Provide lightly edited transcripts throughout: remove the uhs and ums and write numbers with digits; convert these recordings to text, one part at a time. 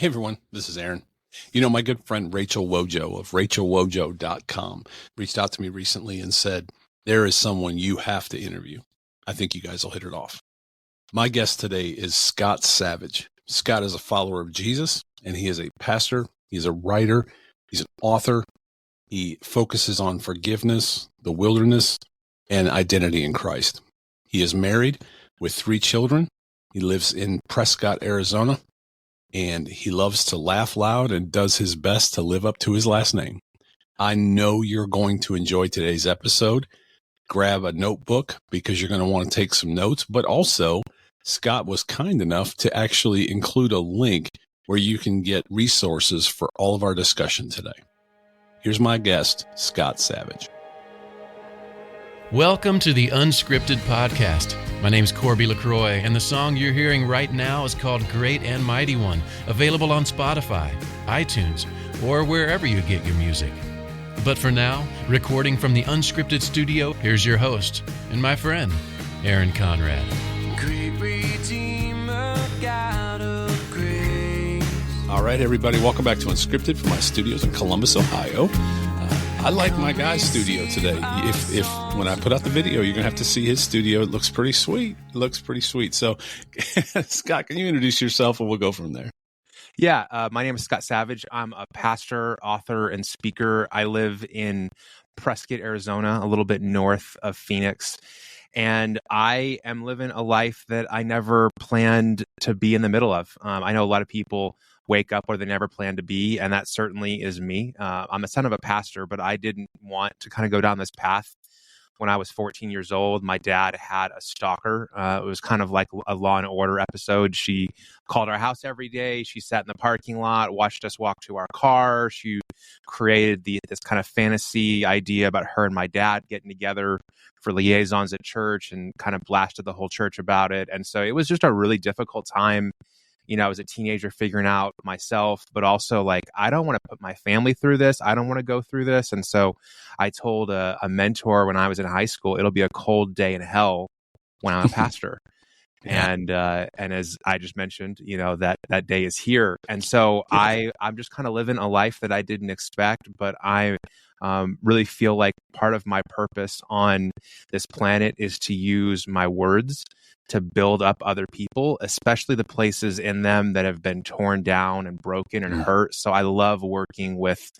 Hey everyone, this is Aaron. You know, my good friend Rachel Wojo of rachelwojo.com reached out to me recently and said, there is someone you have to interview. I think you guys will hit it off. My guest today is Scott Savage. Scott is a follower of Jesus, and he is a pastor. He's a writer. He's an author. He focuses on forgiveness, the wilderness, and identity in Christ. He is married with 3 children. He lives in Prescott, Arizona. And he loves to laugh loud and does his best to live up to his last name. I know you're going to enjoy today's episode. Grab a notebook because you're going to want to take some notes. But also, Scott was kind enough to actually include a link where you can get resources for all of our discussion today. Here's my guest, Scott Savage. Welcome to the Unscripted podcast. My name's Corby LaCroix, and the song you're hearing right now is called Great and Mighty One, available on Spotify, iTunes, or wherever you get your music. But for now, recording from the Unscripted studio, here's your host and my friend, Aaron Conrad. Great Redeemer, God of grace. All right, everybody, welcome back to Unscripted from my studios in Columbus, Ohio. I like my guy's studio today. If when I put out the video, you're going to have to see his studio. It looks pretty sweet. So, Scott, can you introduce yourself and we'll go from there? Yeah, my name is Scott Savage. I'm a pastor, author, and speaker. I live in Prescott, Arizona, a little bit north of Phoenix. And I am living a life that I never planned to be in the middle of. I know a lot of people wake up where they never planned to be, and that certainly is me. I'm the son of a pastor, but I didn't want to kind of go down this path. When I was 14 years old, my dad had a stalker. It was kind of like a Law and Order episode. She called our house every day. She sat in the parking lot, watched us walk to our car. She created this kind of fantasy idea about her and my dad getting together for liaisons at church and kind of blasted the whole church about it. And so it was just a really difficult time. You know, I was a teenager figuring out myself, but also like, I don't want to put my family through this. I don't want to go through this. And so I told a mentor when I was in high school, it'll be a cold day in hell when I'm a pastor. And as I just mentioned, you know, that day is here. And so I'm just kind of living a life that I didn't expect, but I really feel like part of my purpose on this planet is to use my words to build up other people, especially the places in them that have been torn down and broken and hurt. So I love working with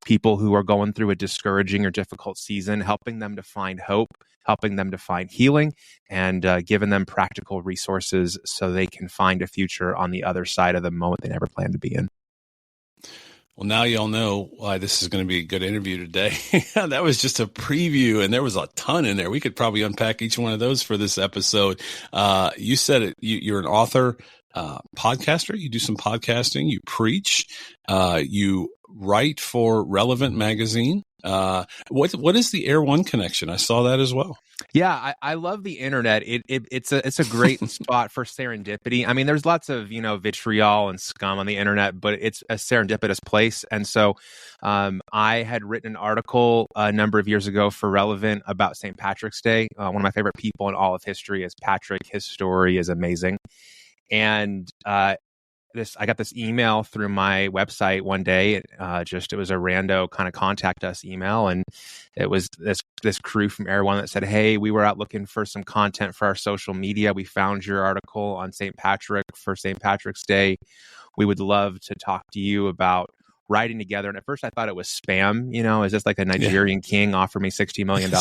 people who are going through a discouraging or difficult season, helping them to find hope, helping them to find healing, and giving them practical resources so they can find a future on the other side of the moment they never planned to be in. Well, now y'all know why this is going to be a good interview today. That was just a preview, and there was a ton in there. We could probably unpack each one of those for this episode. You said it. You're an author, podcaster. You do some podcasting. You preach. You write for Relevant Magazine. What is the Air One connection? I saw that as well. Yeah, I love the internet. It's a great spot for serendipity. I mean, there's lots of, vitriol and scum on the internet, but it's a serendipitous place. And so I had written an article a number of years ago for Relevant about St. Patrick's Day. One of my favorite people in all of history is Patrick. His story is amazing. And I got this email through my website one day. It was a rando kind of contact us email. And it was this crew from Air One that said, hey, we were out looking for some content for our social media. We found your article on St. Patrick for St. Patrick's Day. We would love to talk to you about writing together. And at first I thought it was spam. Is this like a Nigerian king offer me $60 million?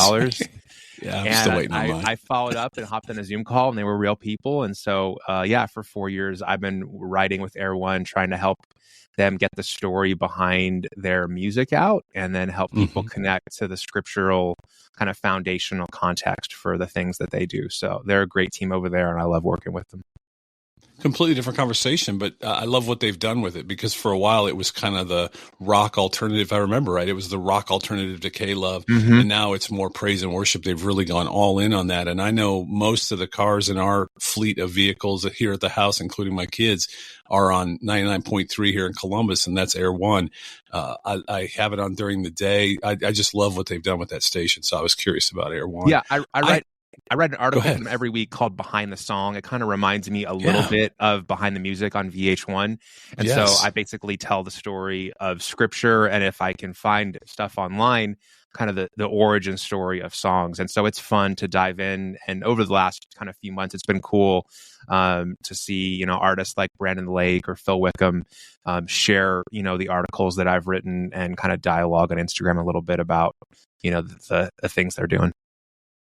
Yeah, I'm still waiting on mine. I followed up and hopped on a Zoom call, and they were real people. And so, for 4 years, I've been writing with Air One, trying to help them get the story behind their music out, and then help people connect to the scriptural kind of foundational context for the things that they do. So they're a great team over there, and I love working with them. Completely different conversation, but I love what they've done with it, because for a while it was kind of the rock alternative. I remember, right? It was the rock alternative to K-Love, and now it's more praise and worship. They've really gone all in on that. And I know most of the cars in our fleet of vehicles here at the house, including my kids, are on 99.3 here in Columbus, and that's Air One. I have it on during the day. I just love what they've done with that station. So I was curious about Air One. Yeah, I write I read an Go article ahead. from them every week called Behind the Song. It kind of reminds me a little bit of Behind the Music on VH1. And so I basically tell the story of scripture, and if I can find stuff online, kind of the origin story of songs. And so it's fun to dive in. And over the last kind of few months, it's been cool to see, artists like Brandon Lake or Phil Wickham share, the articles that I've written and kind of dialogue on Instagram a little bit about, the things they're doing.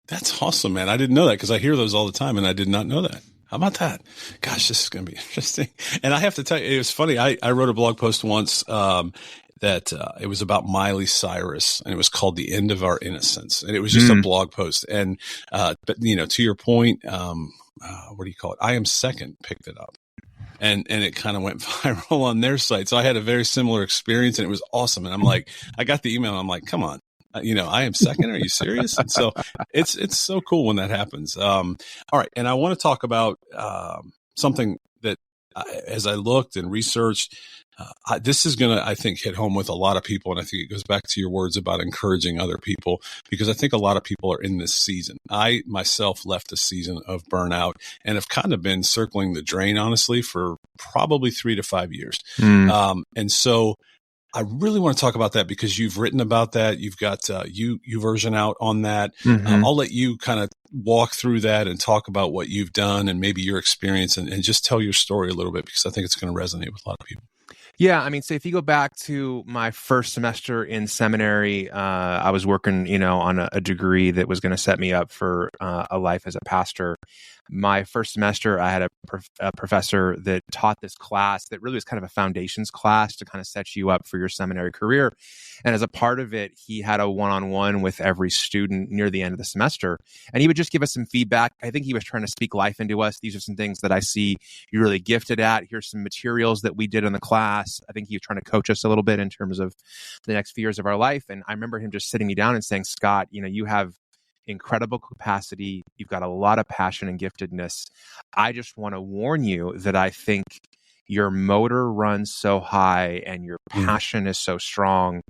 That's awesome, man. I didn't know that because I hear those all the time and I did not know that. How about that? Gosh, this is going to be interesting. And I have to tell you, it was funny. I wrote a blog post once that it was about Miley Cyrus, and it was called "The End of Our Innocence," and it was just a blog post. And but to your point, what do you call it? I Am Second picked it up, and it kind of went viral on their site. So I had a very similar experience, and it was awesome. And I'm like, I got the email, and I'm like, come on. I Am Second. Are you serious? And so it's so cool when that happens. All right. And I want to talk about something that as I looked and researched, this is going to, I think, hit home with a lot of people. And I think it goes back to your words about encouraging other people, because I think a lot of people are in this season. I myself left a season of burnout and have kind of been circling the drain, honestly, for probably 3 to 5 years. And so I really want to talk about that because you've written about that. You've got you version out on that. I'll let you kind of walk through that and talk about what you've done and maybe your experience and just tell your story a little bit, because I think it's going to resonate with a lot of people. Yeah, I mean, so if you go back to my first semester in seminary, I was working, on a degree that was going to set me up for a life as a pastor. My first semester, I had a professor that taught this class that really was kind of a foundations class to kind of set you up for your seminary career. And as a part of it, he had a one-on-one with every student near the end of the semester. And he would just give us some feedback. I think he was trying to speak life into us. These are some things that I see you're really gifted at. Here's some materials that we did in the class. I think he was trying to coach us a little bit in terms of the next few years of our life. And I remember him just sitting me down and saying, Scott, you have incredible capacity. You've got a lot of passion and giftedness. I just want to warn you that I think your motor runs so high and your passion is so strong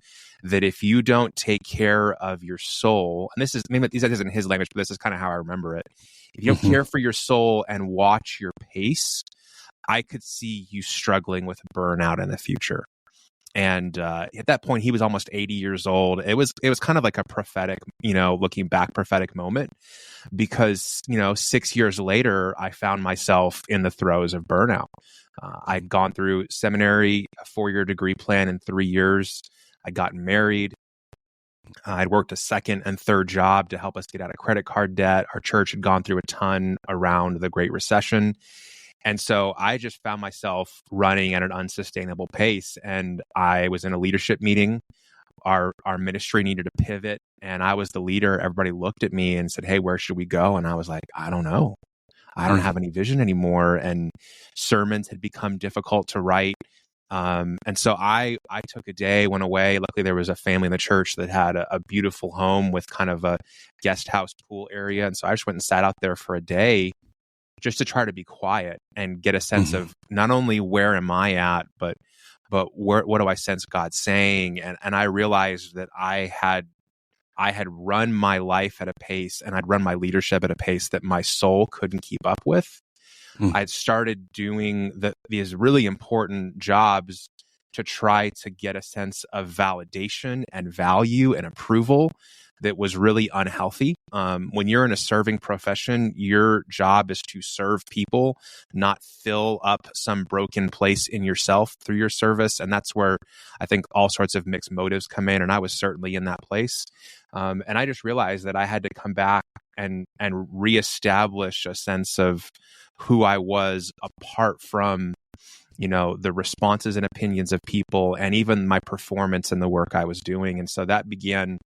that if you don't take care of your soul, and this isn't his language, but this is kind of how I remember it. If you don't care for your soul and watch your pace, I could see you struggling with burnout in the future. And at that point, he was almost 80 years old. It was kind of like a prophetic, looking back, prophetic moment, because 6 years later, I found myself in the throes of burnout. I'd gone through seminary, a 4-year degree plan in 3 years. I'd gotten married. I'd worked a second and third job to help us get out of credit card debt. Our church had gone through a ton around the Great Recession. And so I just found myself running at an unsustainable pace. And I was in a leadership meeting. Our ministry needed to pivot, and I was the leader. Everybody looked at me and said, hey, where should we go? And I was like, I don't know. I don't have any vision anymore. And sermons had become difficult to write. And so I took a day, went away. Luckily, there was a family in the church that had a beautiful home with kind of a guest house pool area. And so I just went and sat out there for a day just to try to be quiet and get a sense of not only where am I at, but what do I sense God saying? And I realized that I had run my life at a pace, and I'd run my leadership at a pace that my soul couldn't keep up with. I'd started doing these really important jobs to try to get a sense of validation and value and approval that was really unhealthy. When you're in a serving profession, your job is to serve people, not fill up some broken place in yourself through your service. And that's where I think all sorts of mixed motives come in. And I was certainly in that place. And I just realized that I had to come back and reestablish a sense of who I was apart from the responses and opinions of people, and even my performance in the work I was doing. And so that began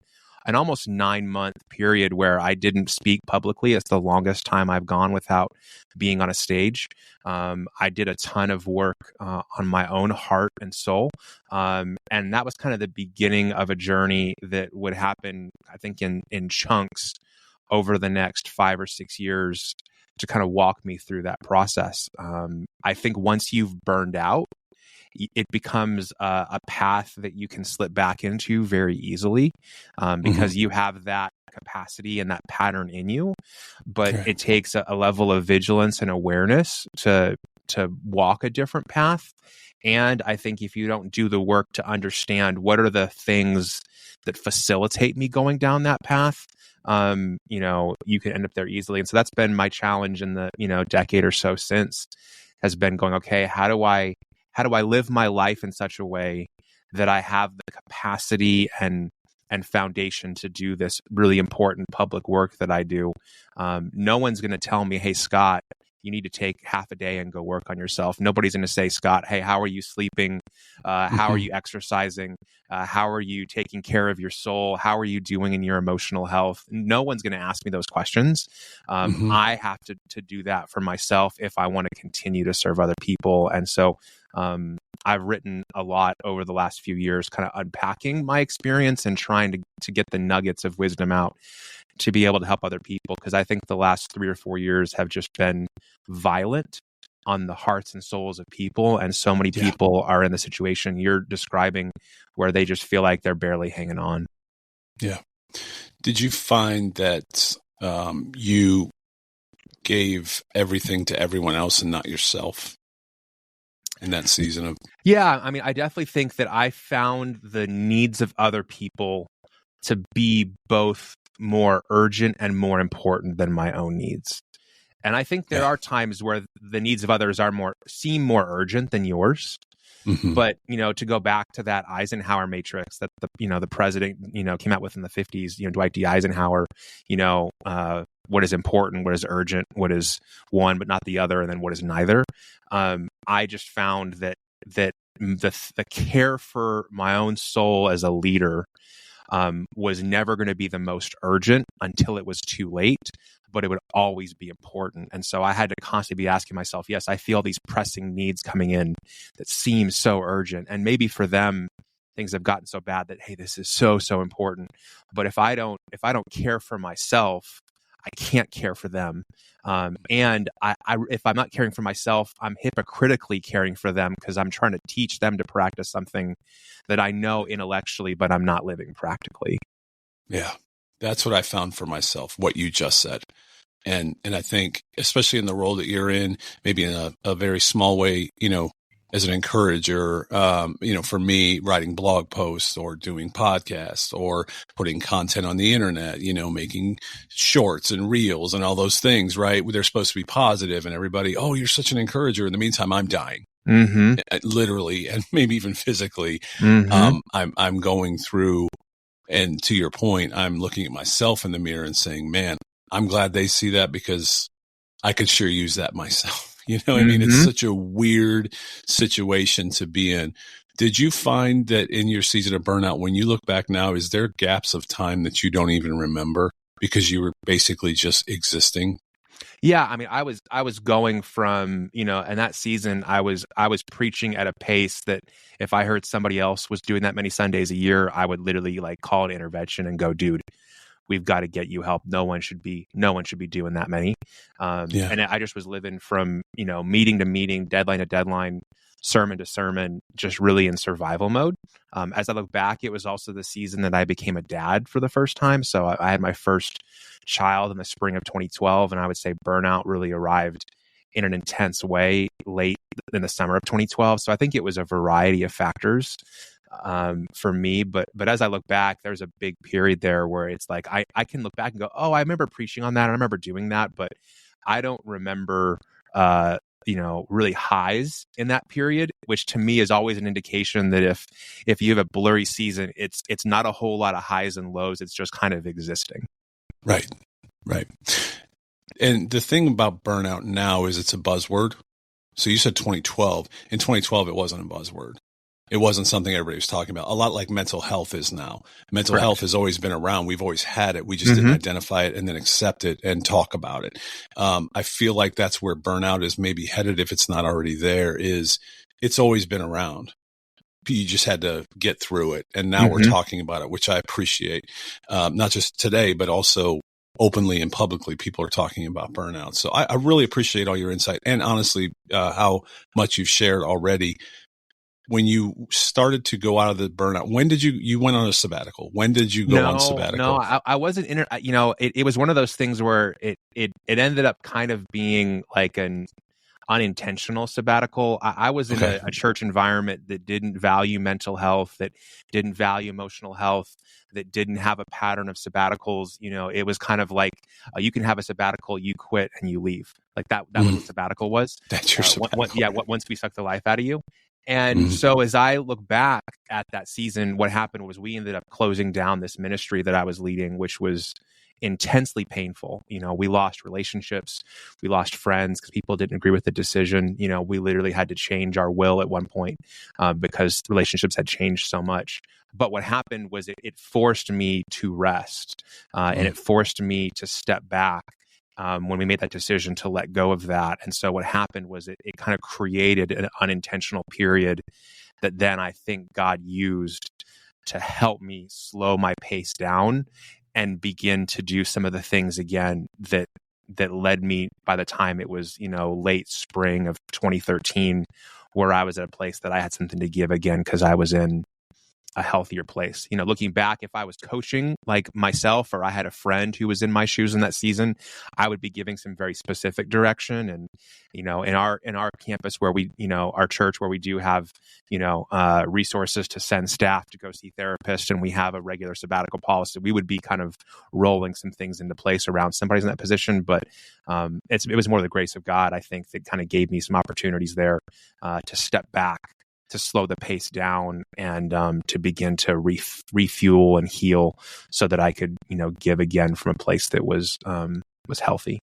an almost 9-month period where I didn't speak publicly. It's the longest time I've gone without being on a stage. I did a ton of work on my own heart and soul. And that was kind of the beginning of a journey that would happen, I think, in chunks over the next 5 or 6 years to kind of walk me through that process. I think once you've burned out, it becomes a path that you can slip back into very easily, because you have that capacity and that pattern in you. But it takes a level of vigilance and awareness to walk a different path. And I think if you don't do the work to understand what are the things that facilitate me going down that path, you can end up there easily. And so that's been my challenge in the, decade or so since, has been going, okay, how do I live my life in such a way that I have the capacity and foundation to do this really important public work that I do? No one's going to tell me, hey, Scott, you need to take half a day and go work on yourself. Nobody's going to say, Scott, hey, how are you sleeping? How are you exercising? How are you taking care of your soul? How are you doing in your emotional health? No one's going to ask me those questions. I have to do that for myself if I want to continue to serve other people. And so I've written a lot over the last few years, kind of unpacking my experience and trying to get the nuggets of wisdom out to be able to help other people, because I think the last 3 or 4 years have just been violent on the hearts and souls of people. And so many people are in the situation you're describing where they just feel like they're barely hanging on. Yeah. Did you find that you gave everything to everyone else and not yourself in that season of? Yeah. I mean, I definitely think that I found the needs of other people to be both more urgent and more important than my own needs. And I think there are times where the needs of others seem more urgent than yours. But, to go back to that Eisenhower matrix that the president, came out with in the 50s, Dwight D. Eisenhower, what is important, what is urgent, what is one but not the other, and then what is neither. I just found that the care for my own soul as a leader was never going to be the most urgent until it was too late, but it would always be important. And so I had to constantly be asking myself, yes, I feel these pressing needs coming in that seem so urgent. And maybe for them, things have gotten so bad that, hey, this is so, so important. But if I don't care for myself, I can't care for them. And if I'm not caring for myself, I'm hypocritically caring for them because I'm trying to teach them to practice something that I know intellectually, but I'm not living practically. Yeah, that's what I found for myself, what you just said. And I think, especially in the role that you're in, maybe in a very small way, as an encourager, for me, writing blog posts or doing podcasts or putting content on the internet, making shorts and reels and all those things, right? They're supposed to be positive and everybody, oh, you're such an encourager. In the meantime, I'm dying. Literally, and maybe even physically. I'm going through, and to your point, I'm looking at myself in the mirror and saying, man, I'm glad they see that because I could sure use that myself. I mean, it's such a weird situation to be in. Did you find that in your season of burnout, when you look back now, is there gaps of time that you don't even remember because you were basically just existing? Yeah, I mean, I was going from, in that season, I was preaching at a pace that if I heard somebody else was doing that many Sundays a year, I would literally call an intervention and go, dude, we've got to get you help. No one should be doing that many. And I just was living from, meeting to meeting, deadline to deadline, sermon to sermon, just really in survival mode. As I look back, it was also the season that I became a dad for the first time. So I had my first child in the spring of 2012. And I would say burnout really arrived in an intense way late in the summer of 2012. So I think it was a variety of factors for me. But as I look back, there's a big period there where it's like, I can look back and go, oh, I remember preaching on that. I remember doing that, but I don't remember, really highs in that period, which to me is always an indication that if you have a blurry season, it's not a whole lot of highs and lows. It's just kind of existing. Right. And the thing about burnout now is it's a buzzword. So you said 2012. In 2012, it wasn't a buzzword. It wasn't something everybody was talking about. A lot like mental health is now. Mental health has always been around. We've always had it. We just didn't identify it and then accept it and talk about it. I feel like that's where burnout is maybe headed, if it's not already there, is it's always been around. You just had to get through it. And now we're talking about it, which I appreciate. Not just today, but also openly and publicly, people are talking about burnout. So I really appreciate all your insight and honestly, how much you've shared already. when you started to go out of the burnout, when did you went on a sabbatical? When did you go on sabbatical? No, I wasn't it was one of those things where it ended up kind of being like an unintentional sabbatical. I was in a church environment that didn't value mental health, that didn't value emotional health, that didn't have a pattern of sabbaticals. It was kind of like, you can have a sabbatical, you quit and you leave. Like that was what sabbatical was. That's your sabbatical. Once we suck the life out of you. And so as I look back at that season, what happened was we ended up closing down this ministry that I was leading, which was intensely painful. We lost relationships, we lost friends because people didn't agree with the decision. We literally had to change our will at one point because relationships had changed so much. But what happened was it forced me to rest and it forced me to step back when we made that decision to let go of that. And so what happened was it kind of created an unintentional period that then I think God used to help me slow my pace down and begin to do some of the things again that led me, by the time it was, late spring of 2013, where I was at a place that I had something to give again because I was in a healthier place. Looking back, if I was coaching like myself, or I had a friend who was in my shoes in that season, I would be giving some very specific direction. And, in our campus where we, our church where we do have, resources to send staff to go see therapists, and we have a regular sabbatical policy, we would be kind of rolling some things into place around somebody's in that position. But it was more the grace of God, I think, that kind of gave me some opportunities there to step back, to slow the pace down, and to begin to refuel and heal so that I could, give again from a place that was healthy.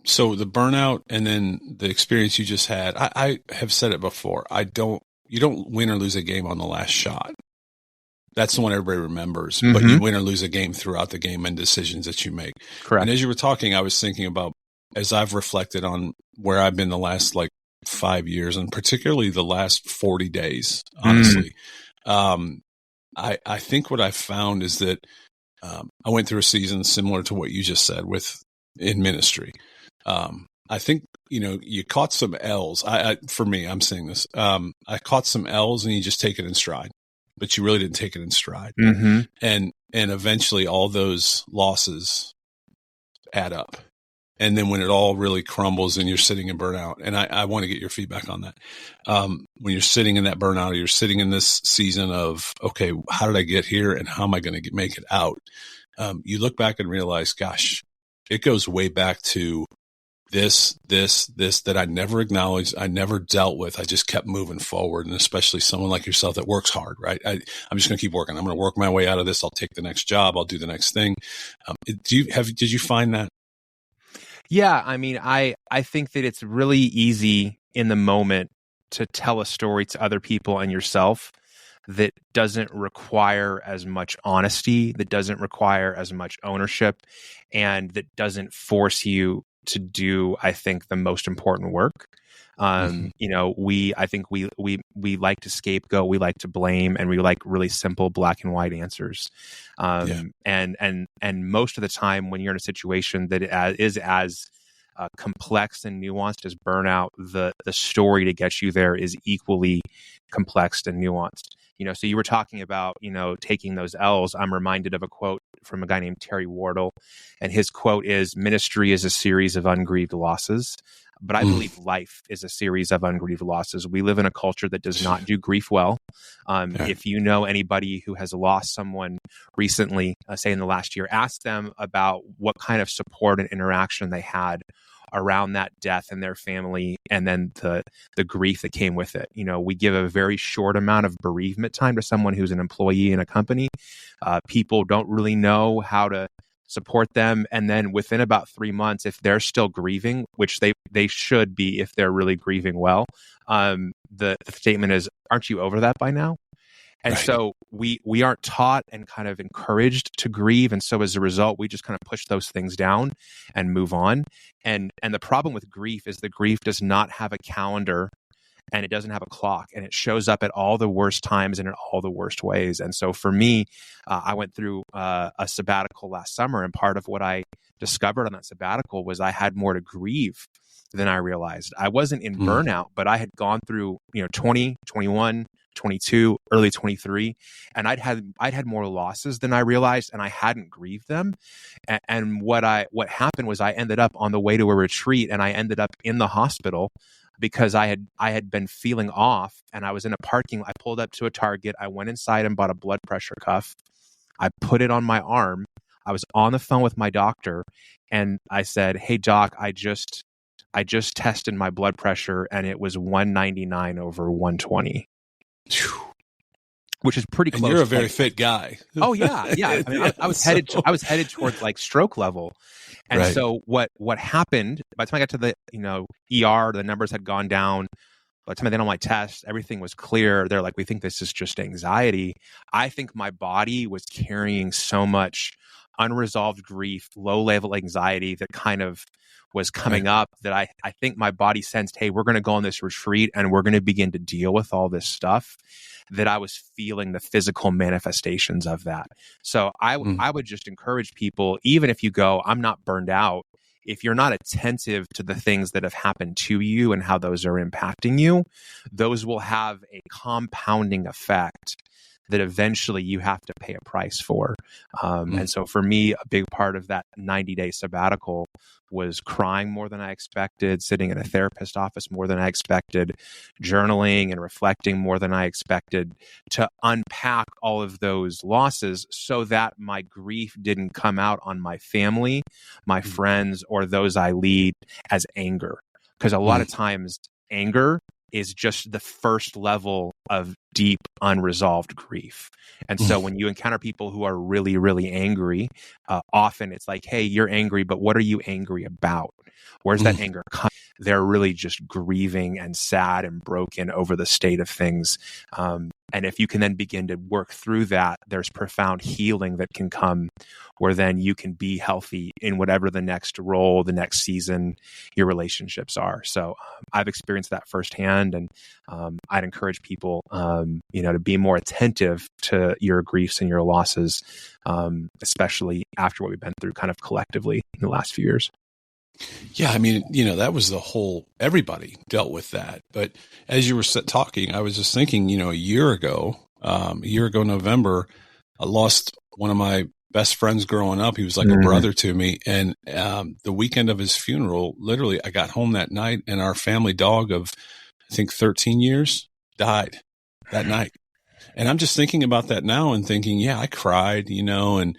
So the burnout and then the experience you just had, I have said it before. You don't win or lose a game on the last shot. That's the one everybody remembers, but you win or lose a game throughout the game and decisions that you make. Correct. And as you were talking, I was thinking about, as I've reflected on where I've been the last 5 years, and particularly the last 40 days, honestly. I think what I found is that I went through a season similar to what you just said in ministry. I think, you caught some L's. For me, I'm saying this. I caught some L's and you just take it in stride, but you really didn't take it in stride. And eventually all those losses add up. And then when it all really crumbles and you're sitting in burnout, and I want to get your feedback on that. When you're sitting in that burnout, or you're sitting in this season of, okay, how did I get here and how am I going to make it out? You look back and realize, gosh, it goes way back to this that I never acknowledged, I never dealt with. I just kept moving forward. And especially someone like yourself that works hard, right? I'm just going to keep working. I'm going to work my way out of this. I'll take the next job. I'll do the next thing. Did you find that? Yeah, I mean, I think that it's really easy in the moment to tell a story to other people and yourself that doesn't require as much honesty, that doesn't require as much ownership, and that doesn't force you to do, I think, the most important work. I think we like to scapegoat, we like to blame, and we like really simple black and white answers. And most of the time when you're in a situation that is as complex and nuanced as burnout, the story to get you there is equally complex and nuanced. So you were talking about, taking those L's. I'm reminded of a quote from a guy named Terry Wardle, and his quote is, "Ministry is a series of ungrieved losses." But I believe life is a series of ungrieved losses. We live in a culture that does not do grief well. If you know anybody who has lost someone recently, say in the last year, ask them about what kind of support and interaction they had around that death in their family, and then the grief that came with it. We give a very short amount of bereavement time to someone who's an employee in a company. People don't really know how to support them. And then within about 3 months, if they're still grieving, which they should be if they're really grieving well, the statement is, aren't you over that by now? And right. So we aren't taught and kind of encouraged to grieve. And so as a result, we just kind of push those things down and move on. And the problem with grief is the grief does not have a calendar, and it doesn't have a clock, and it shows up at all the worst times and in all the worst ways. And so for me, I went through a sabbatical last summer, and part of what I discovered on that sabbatical was I had more to grieve than I realized. I wasn't in burnout, but I had gone through, 20, 21, 22, early 23, and I'd had more losses than I realized, and I hadn't grieved them. And what happened was I ended up on the way to a retreat, and I ended up in the hospital because I had been feeling off, and I was in a I pulled up to a Target. I went inside and bought a blood pressure cuff. I put it on my arm. I was on the phone with my doctor, and I said, "Hey doc, I just tested my blood pressure, and it was 199 over 120." Which is pretty close. And you're a very fit guy. Oh yeah. I mean, I was headed towards like stroke level. And right. So what happened by the time I got to the ER, the numbers had gone down. By the time I did all my tests, everything was clear. They're like, we think this is just anxiety. I think my body was carrying so much unresolved grief, low level anxiety that kind of was coming up that I think my body sensed, hey, we're going to go on this retreat and we're going to begin to deal with all this stuff, that I was feeling the physical manifestations of that. So I would just encourage people, even if you go, I'm not burned out, if you're not attentive to the things that have happened to you and how those are impacting you, those will have a compounding effect that eventually you have to pay a price for. And so for me, a big part of that 90-day sabbatical was crying more than I expected, sitting in a therapist's office more than I expected, journaling and reflecting more than I expected, to unpack all of those losses so that my grief didn't come out on my family, my friends, or those I lead as anger. Because a lot of times anger is just the first level of deep unresolved grief. And so when you encounter people who are really, really angry, often it's like, hey, you're angry, but what are you angry about? Where's that anger coming? They're really just grieving and sad and broken over the state of things. And if you can then begin to work through that, there's profound healing that can come, where then you can be healthy in whatever the next role, the next season, your relationships are. So I've experienced that firsthand, and I'd encourage people, to be more attentive to your griefs and your losses, especially after what we've been through kind of collectively in the last few years. Yeah, I mean, that was everybody dealt with that. But as you were talking, I was just thinking, a year ago November, I lost one of my best friends growing up. He was like a brother to me. And the weekend of his funeral, literally, I got home that night and our family dog of, I think, 13 years died that night. And I'm just thinking about that now and thinking, yeah, I cried, and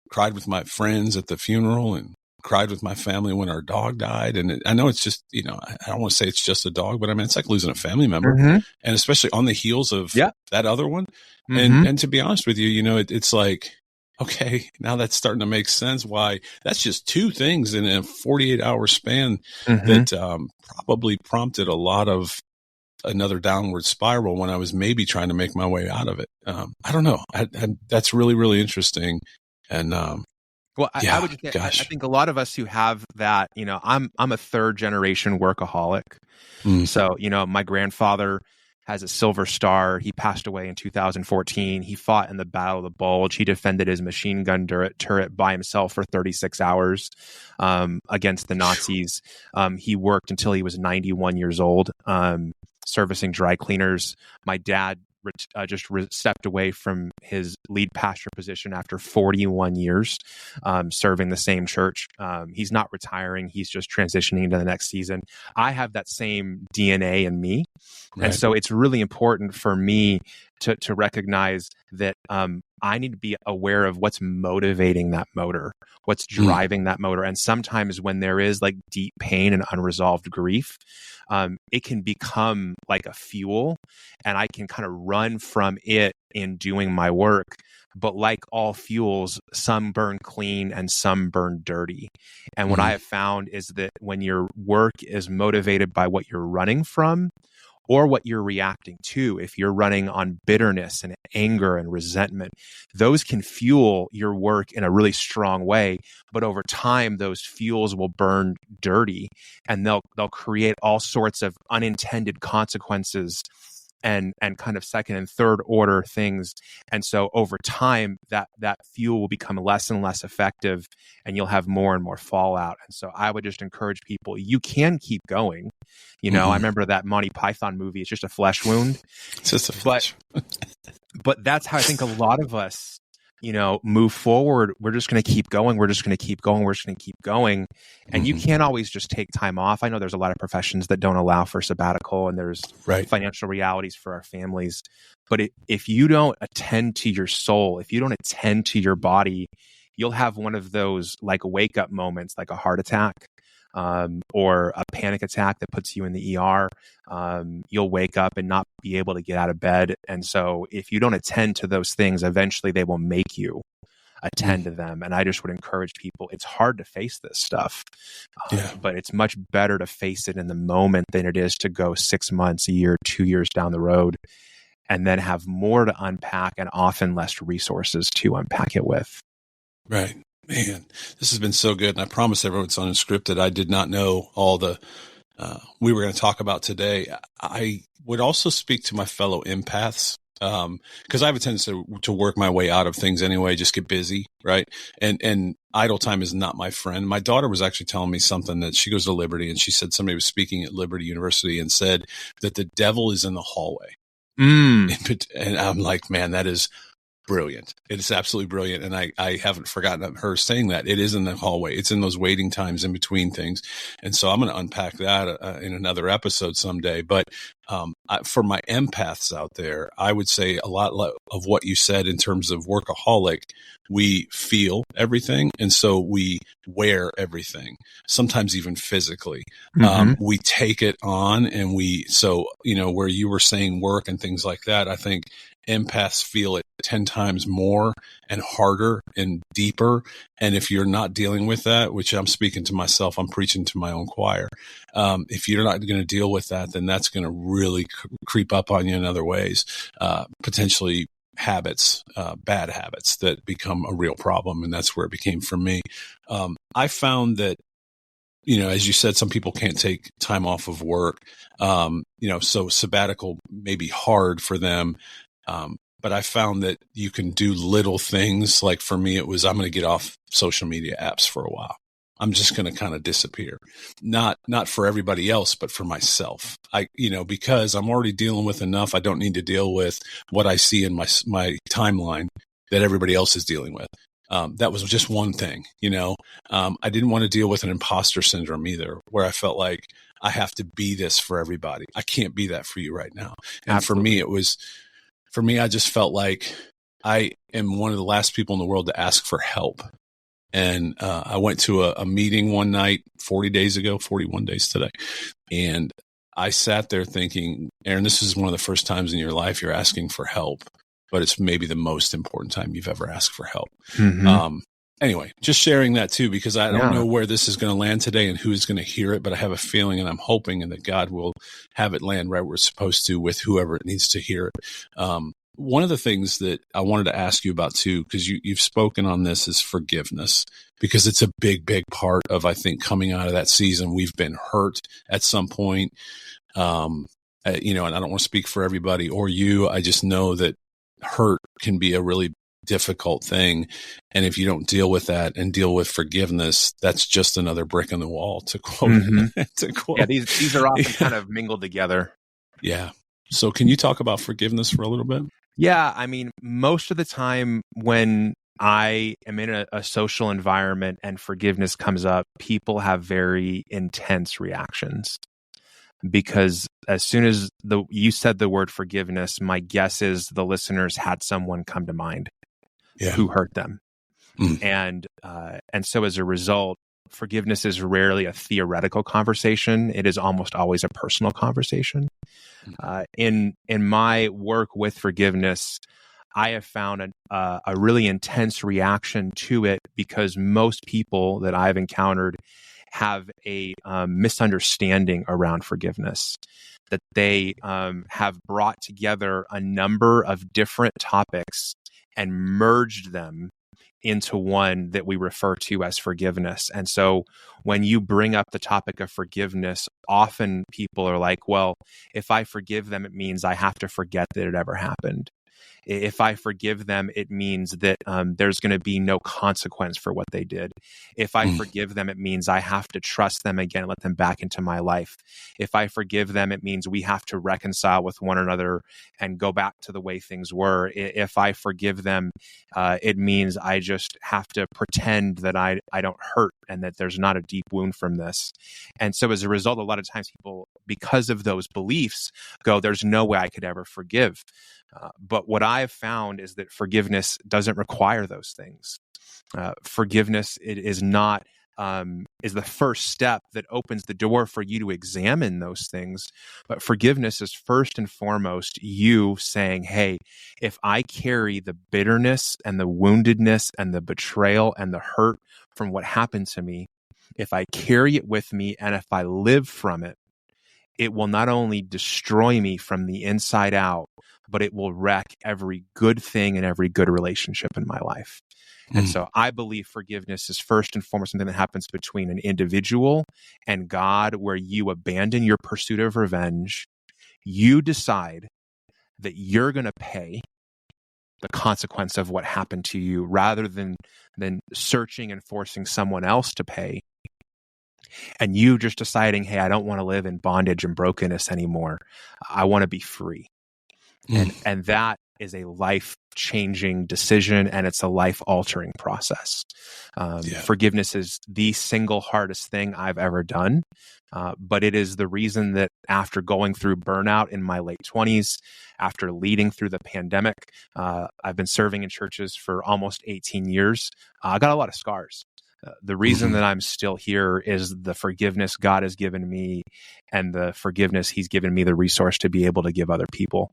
cried with my friends at the funeral and cried with my family when our dog died. And I know it's just, I don't want to say it's just a dog, but I mean, it's like losing a family member, and especially on the heels of that other one. And to be honest with you, it's like, okay, now that's starting to make sense why that's just two things in a 48-hour span that probably prompted a lot of another downward spiral when I was maybe trying to make my way out of it. I don't know. That's really, really interesting. And, well, I would just say, I think a lot of us who have that, I'm a third generation workaholic. So, my grandfather has a Silver Star. He passed away in 2014. He fought in the Battle of the Bulge. He defended his machine gun turret by himself for 36 hours against the Nazis. He worked until he was 91 years old, servicing dry cleaners. My dad stepped away from his lead pastor position after 41 years serving the same church. He's not retiring. He's just transitioning to the next season. I have that same DNA in me. Right. And so it's really important for me to recognize that I need to be aware of what's motivating that motor, what's driving that motor. And sometimes when there is like deep pain and unresolved grief, it can become like a fuel, and I can kind of run from it in doing my work. But like all fuels, some burn clean and some burn dirty. And what I have found is that when your work is motivated by what you're running from, or what you're reacting to, if you're running on bitterness and anger and resentment, those can fuel your work in a really strong way. But over time, those fuels will burn dirty, and they'll create all sorts of unintended consequences and kind of second and third order things. And so over time, that fuel will become less and less effective, and you'll have more and more fallout. And so I would just encourage people, you can keep going. I remember that Monty Python movie, it's just a flesh wound. It's just a flesh. But that's how I think a lot of us, move forward. We're just going to keep going. We're just going to keep going. We're just going to keep going. And you can't always just take time off. I know there's a lot of professions that don't allow for sabbatical, and there's financial realities for our families. But if you don't attend to your soul, if you don't attend to your body, you'll have one of those like wake up moments, like a heart attack, or a panic attack that puts you in the ER. You'll wake up and not be able to get out of bed. And so if you don't attend to those things, eventually they will make you attend to them. And I just would encourage people, it's hard to face this stuff, but it's much better to face it in the moment than it is to go 6 months, a year, 2 years down the road, and then have more to unpack and often less resources to unpack it with. Right. Man, this has been so good. And I promise everyone it's on Unscripted. I did not know all the we were going to talk about today. I would also speak to my fellow empaths, because I have a tendency to work my way out of things anyway, just get busy, right? And idle time is not my friend. My daughter was actually telling me something that she goes to Liberty, and she said somebody was speaking at Liberty University and said that the devil is in the hallway. And I'm like, man, that is brilliant. It is absolutely brilliant. And I haven't forgotten her saying that. It is in the hallway. It's in those waiting times in between things. And so I'm going to unpack that in another episode someday. But for my empaths out there, I would say a lot of what you said in terms of workaholic. We feel everything. And so we wear everything, sometimes even physically. We take it on, and where you were saying work and things like that, I think empaths feel it 10 times more and harder and deeper. And if you're not dealing with that, which I'm speaking to myself, I'm preaching to my own choir. If you're not going to deal with that, then that's going to really creep up on you in other ways, potentially habits, bad habits that become a real problem. And that's where it became for me. I found that, as you said, some people can't take time off of work. So sabbatical may be hard for them. But I found that you can do little things. Like for me, it was, I'm going to get off social media apps for a while. I'm just going to kind of disappear. Not for everybody else, but for myself. Because I'm already dealing with enough. I don't need to deal with what I see in my timeline that everybody else is dealing with. That was just one thing, I didn't want to deal with an imposter syndrome either, where I felt like I have to be this for everybody. I can't be that for you right now. And Absolutely. For me, I just felt like I am one of the last people in the world to ask for help. And I went to a meeting one night 41 days today. And I sat there thinking, Aaron, this is one of the first times in your life you're asking for help, but it's maybe the most important time you've ever asked for help. Anyway, just sharing that too, because I don't know where this is going to land today and who's going to hear it, but I have a feeling, and I'm hoping, and that God will have it land right where it's supposed to with whoever it needs to hear it. One of the things that I wanted to ask you about too, because you've spoken on this, is forgiveness, because it's a big, big part of, I think, coming out of that season. We've been hurt at some point, and I don't want to speak for everybody or you. I just know that hurt can be a really difficult thing. And if you don't deal with that and deal with forgiveness, that's just another brick in the wall, to quote. Yeah, these are often kind of mingled together. Yeah. So can you talk about forgiveness for a little bit? Yeah. I mean, most of the time when I am in a social environment and forgiveness comes up, people have very intense reactions. Because as soon as you said the word forgiveness, my guess is the listeners had someone come to mind who hurt them. And so as a result, forgiveness is rarely a theoretical conversation. It is almost always a personal conversation. In my work with forgiveness, I have found a really intense reaction to it, because most people that I've encountered have a misunderstanding around forgiveness, that they have brought together a number of different topics and merged them into one that we refer to as forgiveness. And so when you bring up the topic of forgiveness, often people are like, well, if I forgive them, it means I have to forget that it ever happened. If I forgive them, it means that there's going to be no consequence for what they did. If I forgive them, it means I have to trust them again, let them back into my life. If I forgive them, it means we have to reconcile with one another and go back to the way things were. If I forgive them, it means I just have to pretend that I don't hurt and that there's not a deep wound from this. And so as a result, a lot of times people, because of those beliefs, go, there's no way I could ever forgive. But what I've found is that forgiveness doesn't require those things. Forgiveness is not is the first step that opens the door for you to examine those things. But forgiveness is first and foremost you saying, hey, if I carry the bitterness and the woundedness and the betrayal and the hurt from what happened to me, if I carry it with me and if I live from it, it will not only destroy me from the inside out, but it will wreck every good thing and every good relationship in my life. And so I believe forgiveness is first and foremost something that happens between an individual and God, where you abandon your pursuit of revenge. You decide that you're going to pay the consequence of what happened to you rather than searching and forcing someone else to pay. And you just deciding, hey, I don't want to live in bondage and brokenness anymore. I want to be free. And that is a life-changing decision, and it's a life-altering process. Forgiveness is the single hardest thing I've ever done, but it is the reason that after going through burnout in my late 20s, after leading through the pandemic, I've been serving in churches for almost 18 years. I got a lot of scars. The reason that I'm still here is the forgiveness God has given me and the forgiveness he's given me the resource to be able to give other people.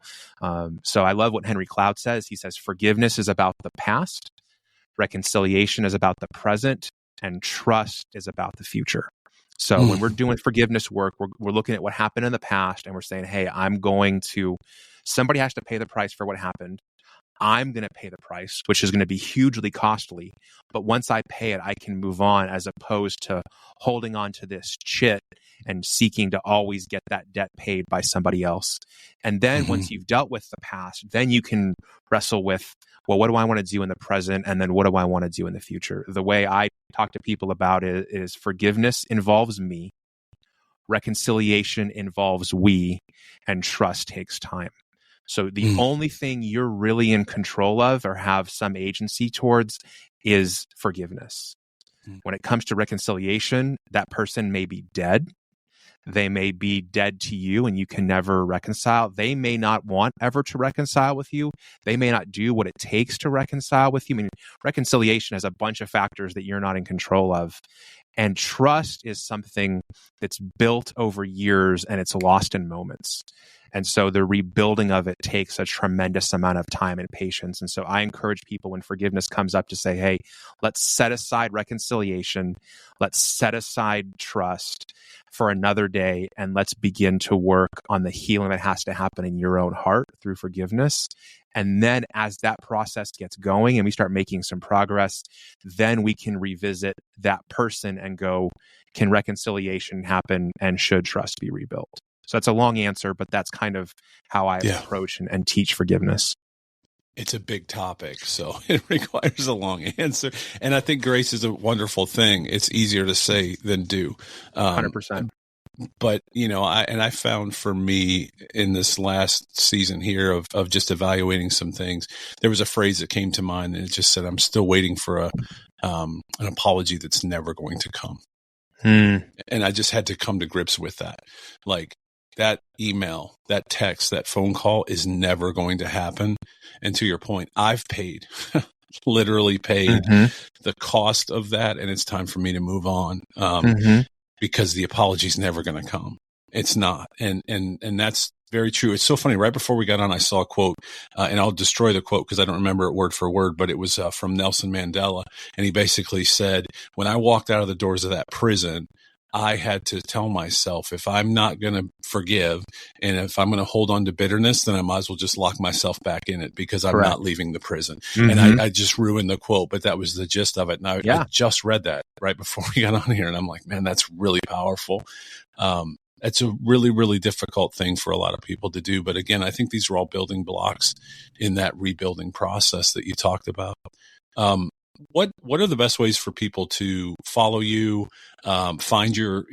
So I love what Henry Cloud says. He says, forgiveness is about the past, reconciliation is about the present, and trust is about the future. So when we're doing forgiveness work, we're looking at what happened in the past and we're saying, hey, somebody has to pay the price for what happened. I'm going to pay the price, which is going to be hugely costly. But once I pay it, I can move on, as opposed to holding on to this chit and seeking to always get that debt paid by somebody else. And then once you've dealt with the past, then you can wrestle with, well, what do I want to do in the present? And then what do I want to do in the future? The way I talk to people about it is forgiveness involves me, reconciliation involves we, and trust takes time. So the only thing you're really in control of or have some agency towards is forgiveness. When it comes to reconciliation, that person may be dead. They may be dead to you and you can never reconcile. They may not want ever to reconcile with you. They may not do what it takes to reconcile with you. I mean, reconciliation has a bunch of factors that you're not in control of. And trust is something that's built over years and it's lost in moments. And so the rebuilding of it takes a tremendous amount of time and patience. And so I encourage people when forgiveness comes up to say, hey, let's set aside reconciliation. Let's set aside trust for another day. And let's begin to work on the healing that has to happen in your own heart through forgiveness. And then as that process gets going and we start making some progress, then we can revisit that person and go, can reconciliation happen and should trust be rebuilt? So that's a long answer, but that's kind of how I approach and teach forgiveness. It's a big topic, so it requires a long answer. And I think grace is a wonderful thing. It's easier to say than do. 100%. But, I found for me in this last season here of just evaluating some things, there was a phrase that came to mind and it just said, I'm still waiting for an apology that's never going to come. And I just had to come to grips with that. Like, that email, that text, that phone call is never going to happen. And to your point, I've paid, literally paid the cost of that. And it's time for me to move on because the apology is never going to come. It's not. And that's very true. It's so funny. Right before we got on, I saw a quote, and I'll destroy the quote because I don't remember it word for word, but it was from Nelson Mandela. And he basically said, when I walked out of the doors of that prison, I had to tell myself, if I'm not going to forgive and if I'm going to hold on to bitterness, then I might as well just lock myself back in it, because I'm Correct. not leaving the prison. Mm-hmm. And I just ruined the quote, but that was the gist of it. And I just read that right before we got on here, and I'm like, man, that's really powerful. It's a really, really difficult thing for a lot of people to do. But again, I think these are all building blocks in that rebuilding process that you talked about. What are the best ways for people to follow you, find your,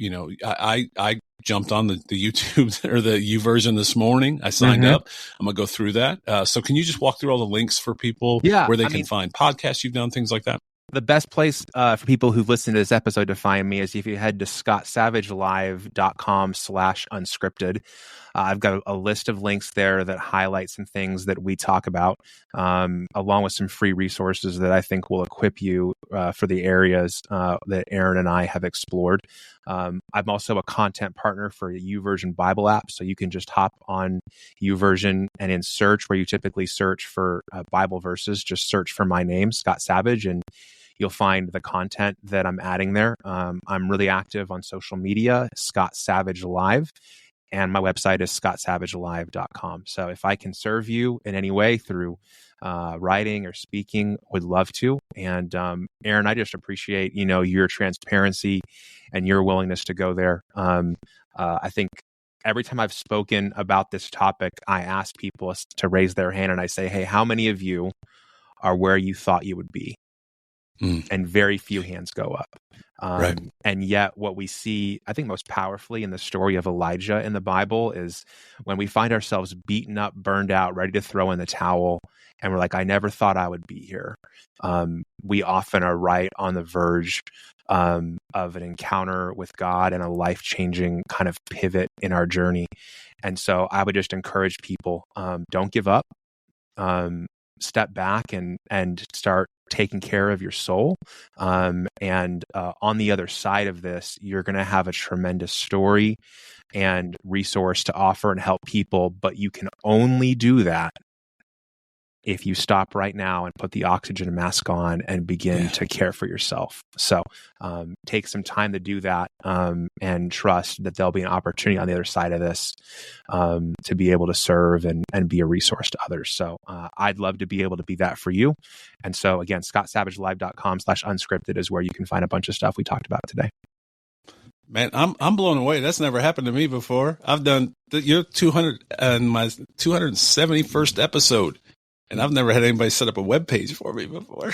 I jumped on the YouTube or the YouVersion this morning. I signed up. I'm going to go through that. So can you just walk through all the links for people where they can find podcasts you've done, things like that? The best place for people who've listened to this episode to find me is if you head to scottsavagelive.com/unscripted. I've got a list of links there that highlight some things that we talk about, along with some free resources that I think will equip you for the areas that Aaron and I have explored. I'm also a content partner for the YouVersion Bible app, so you can just hop on YouVersion and in search, where you typically search for Bible verses, just search for my name, Scott Savage, and you'll find the content that I'm adding there. I'm really active on social media, Scott Savage Live, and my website is scottsavagelive.com. So if I can serve you in any way through writing or speaking, would love to. And Aaron, I just appreciate, your transparency and your willingness to go there. I think every time I've spoken about this topic, I ask people to raise their hand and I say, hey, how many of you are where you thought you would be? And very few hands go up. Right. And yet what we see, I think most powerfully in the story of Elijah in the Bible, is when we find ourselves beaten up, burned out, ready to throw in the towel, and we're like, I never thought I would be here. We often are right on the verge of an encounter with God and a life-changing kind of pivot in our journey. And so I would just encourage people, don't give up. Step back and start taking care of your soul. And on the other side of this, you're going to have a tremendous story and resource to offer and help people. But you can only do that if you stop right now and put the oxygen mask on and begin to care for yourself. So take some time to do that, and trust that there'll be an opportunity on the other side of this to be able to serve and be a resource to others. So I'd love to be able to be that for you. And so again, scottsavagelive.com/unscripted is where you can find a bunch of stuff we talked about today. Man, I'm blown away. That's never happened to me before. I've done your 200 and my 271st episode. And I've never had anybody set up a web page for me before.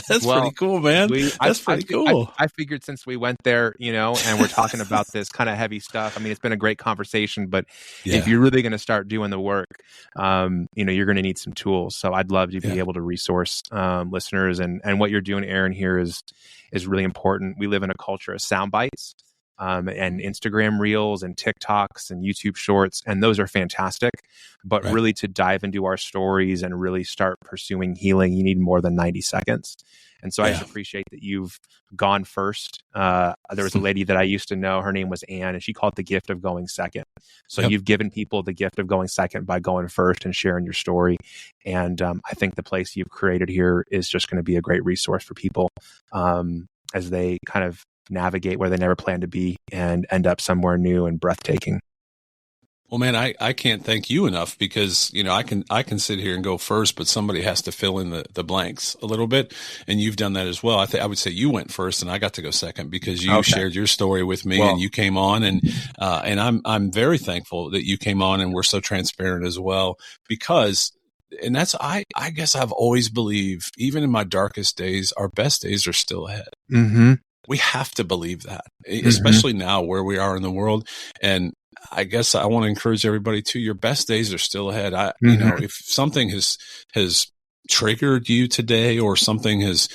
That's pretty cool, man. That's pretty cool. I figured since we went there, and we're talking about this kind of heavy stuff. I mean, it's been a great conversation, but if you're really going to start doing the work, you're going to need some tools. So I'd love to be able to resource listeners. And what you're doing, Aaron, here is really important. We live in a culture of sound bites. And Instagram Reels and TikToks and YouTube Shorts, and those are fantastic. But really, to dive into our stories and really start pursuing healing, you need more than 90 seconds. And so I just appreciate that you've gone first. There was a lady that I used to know, her name was Anne, and she called it the gift of going second. So you've given people the gift of going second by going first and sharing your story. And I think the place you've created here is just going to be a great resource for people as they kind of navigate where they never planned to be and end up somewhere new and breathtaking. Well, man, I can't thank you enough, because, I can sit here and go first, but somebody has to fill in the blanks a little bit. And you've done that as well. I would say you went first and I got to go second, because you shared your story with me and you came on, and I'm very thankful that you came on and we're so transparent as well, because that's, I guess I've always believed, even in my darkest days, our best days are still ahead. Mm-hmm. We have to believe that, especially now where we are in the world. And I guess I want to encourage everybody too. Your best days are still ahead. If something has triggered you today, or something has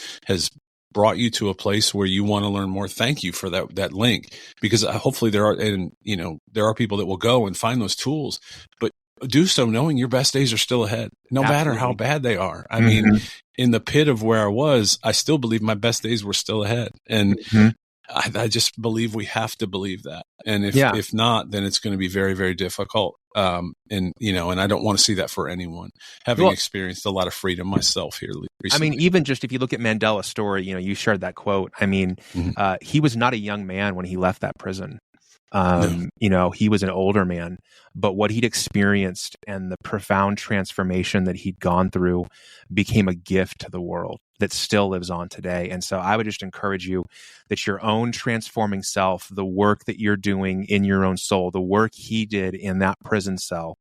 brought you to a place where you want to learn more, thank you for that link, because hopefully there are people that will go and find those tools, but do so knowing your best days are still ahead, no matter how bad they are. I mean, in the pit of where I was, I still believe my best days were still ahead. And I just believe we have to believe that. And if not, then it's going to be very, very difficult. And I don't want to see that for anyone. Having experienced a lot of freedom myself here recently. I mean, even just if you look at Mandela's story, you shared that quote. I mean, he was not a young man when he left that prison. No. He was an older man, but what he'd experienced and the profound transformation that he'd gone through became a gift to the world that still lives on today. And so I would just encourage you that your own transforming self, the work that you're doing in your own soul, the work he did in that prison cell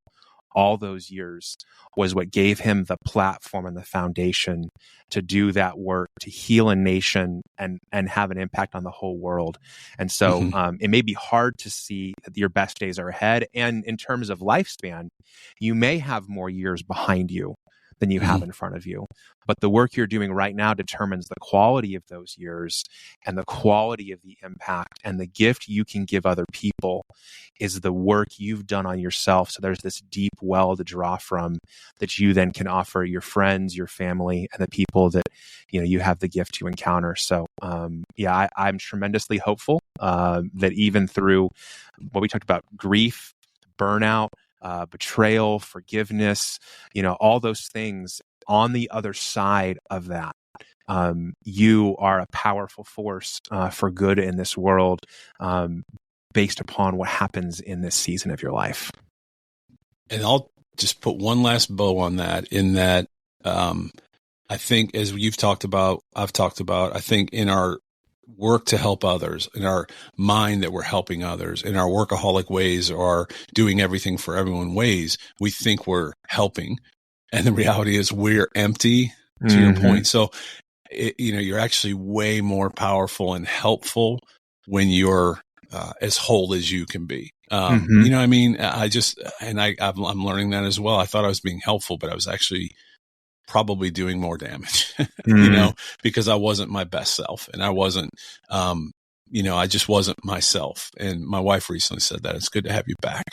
all those years was what gave him the platform and the foundation to do that work, to heal a nation and have an impact on the whole world. And so it may be hard to see that your best days are ahead. And in terms of lifespan, you may have more years behind you than you have in front of you. But the work you're doing right now determines the quality of those years and the quality of the impact, and the gift you can give other people is the work you've done on yourself. So there's this deep well to draw from that you then can offer your friends, your family, and the people that you have the gift to encounter. So I'm tremendously hopeful that even through what we talked about, grief, burnout, betrayal, forgiveness, all those things, on the other side of that, you are a powerful force for good in this world, based upon what happens in this season of your life. And I'll just put one last bow on that, in that I think, as I've talked about, I think in our work to help others, in our mind that we're helping others, in our workaholic ways, or doing everything for everyone ways, we think we're helping. And the reality is we're empty, to your point. So, you're actually way more powerful and helpful when you're as whole as you can be. You know what I mean? I'm learning that as well. I thought I was being helpful, but I was actually probably doing more damage, because I wasn't my best self, and I wasn't, I just wasn't myself. And my wife recently said that it's good to have you back,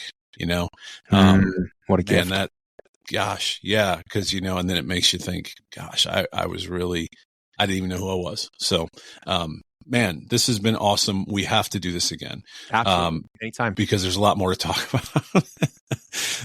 what a gift. And gosh, yeah. Cause and then it makes you think, gosh, I was really, I didn't even know who I was. So, man, this has been awesome. We have to do this again. Absolutely. Anytime. Because there's a lot more to talk about.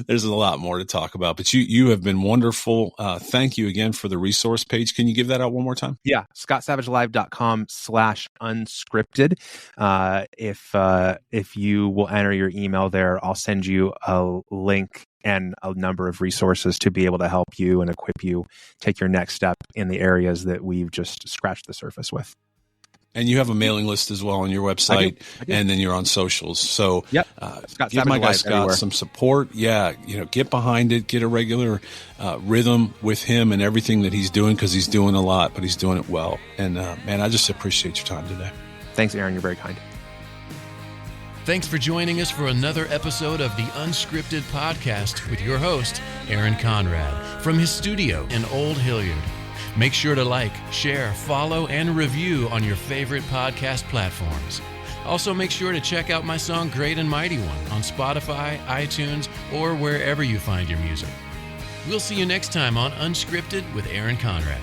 There's a lot more to talk about, but you have been wonderful. Thank you again for the resource page. Can you give that out one more time? Yeah. ScottSavageLive.com/unscripted. If you will enter your email there, I'll send you a link and a number of resources to be able to help you and equip you take your next step in the areas that we've just scratched the surface with. And you have a mailing list as well on your website, I do. And then you're on socials. So give my guy Scott everywhere. Some support. Yeah, get behind it. Get a regular rhythm with him and everything that he's doing, because he's doing a lot, but he's doing it well. And man, I just appreciate your time today. Thanks, Aaron. You're very kind. Thanks for joining us for another episode of the Unscripted podcast with your host, Aaron Conrad, from his studio in Old Hilliard. Make sure to like, share, follow, and review on your favorite podcast platforms. Also, make sure to check out my song Great and Mighty One on Spotify, iTunes, or wherever you find your music. We'll see you next time on Unscripted with Aaron Conrad.